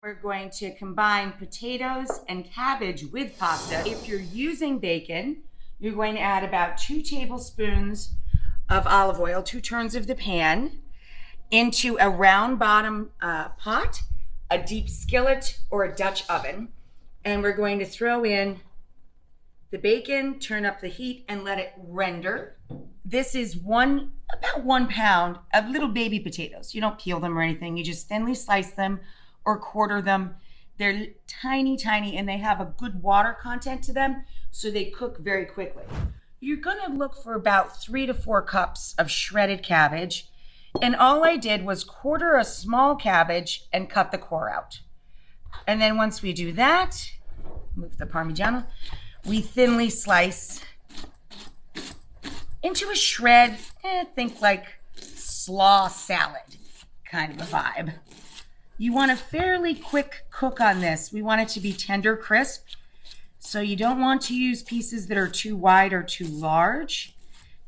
We're going to combine potatoes and cabbage with pasta. If you're using bacon, you're going to add about 2 tablespoons of olive oil, 2 turns of the pan, into a round bottom pot, a deep skillet or a Dutch oven. And we're going to throw in the bacon, turn up the heat, and let it render. This is about 1 pound of little baby potatoes. You don't peel them or anything. You just thinly slice them or quarter them. They're tiny, tiny, and they have a good water content to them, so they cook very quickly. You're gonna look for about 3 to 4 cups of shredded cabbage. And all I did was quarter a small cabbage and cut the core out. And then once we do that, move the Parmigiano, we thinly slice into a shred, think like slaw salad kind of a vibe. You want a fairly quick cook on this. We want it to be tender crisp. So you don't want to use pieces that are too wide or too large.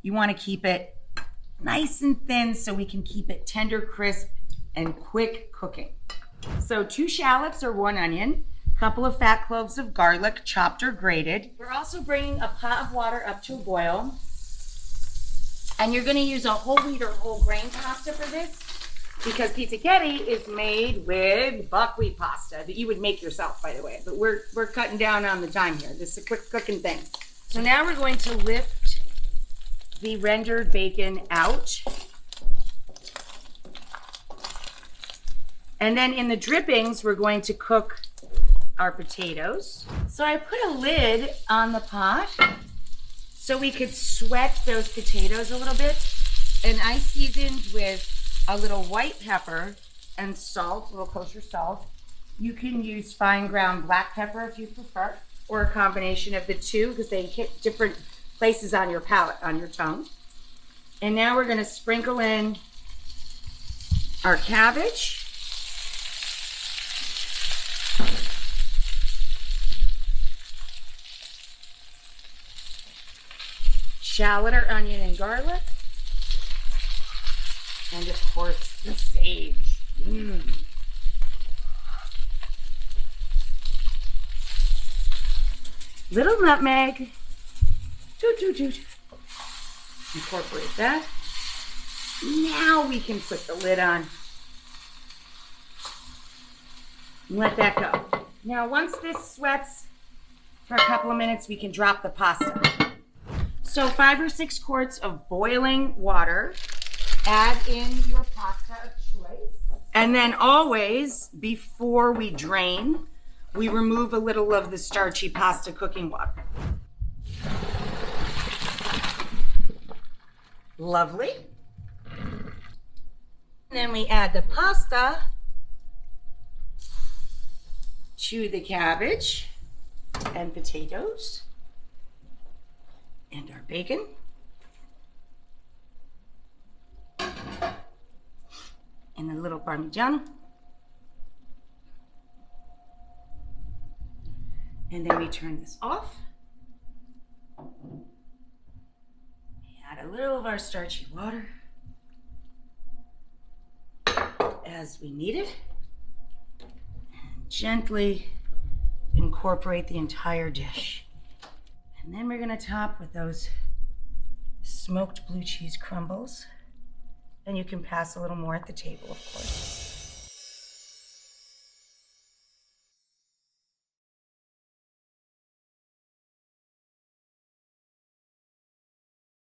You want to keep it nice and thin so we can keep it tender crisp and quick cooking. So 2 shallots or 1 onion, a couple of fat cloves of garlic, chopped or grated. We're also bringing a pot of water up to a boil. And you're going to use a whole wheat or whole grain pasta for this, because pizzicchetti is made with buckwheat pasta that you would make yourself, by the way. But we're cutting down on the time here. This is a quick cooking thing. So now we're going to lift the rendered bacon out. And then in the drippings, we're going to cook our potatoes. So I put a lid on the pot so we could sweat those potatoes a little bit. And I seasoned with a little white pepper and salt, a little kosher salt. You can use fine ground black pepper if you prefer, or a combination of the two, because they hit different places on your palate, on your tongue. And now we're going to sprinkle in our cabbage. Shallot or onion and garlic. And of course, the sage. Little nutmeg. Toot, toot, toot. Incorporate that. Now we can put the lid on. And let that go. Now, once this sweats for a couple of minutes, we can drop the pasta. So 5 or 6 quarts of boiling water. Add in your pasta of choice. And then always, before we drain, we remove a little of the starchy pasta cooking water. Lovely. And then we add the pasta to the cabbage and potatoes and our bacon. And a little Parmigiano. And then we turn this off. Add a little of our starchy water as we need it. And gently incorporate the entire dish. And then we're going to top with those smoked blue cheese crumbles. And you can pass a little more at the table, of course.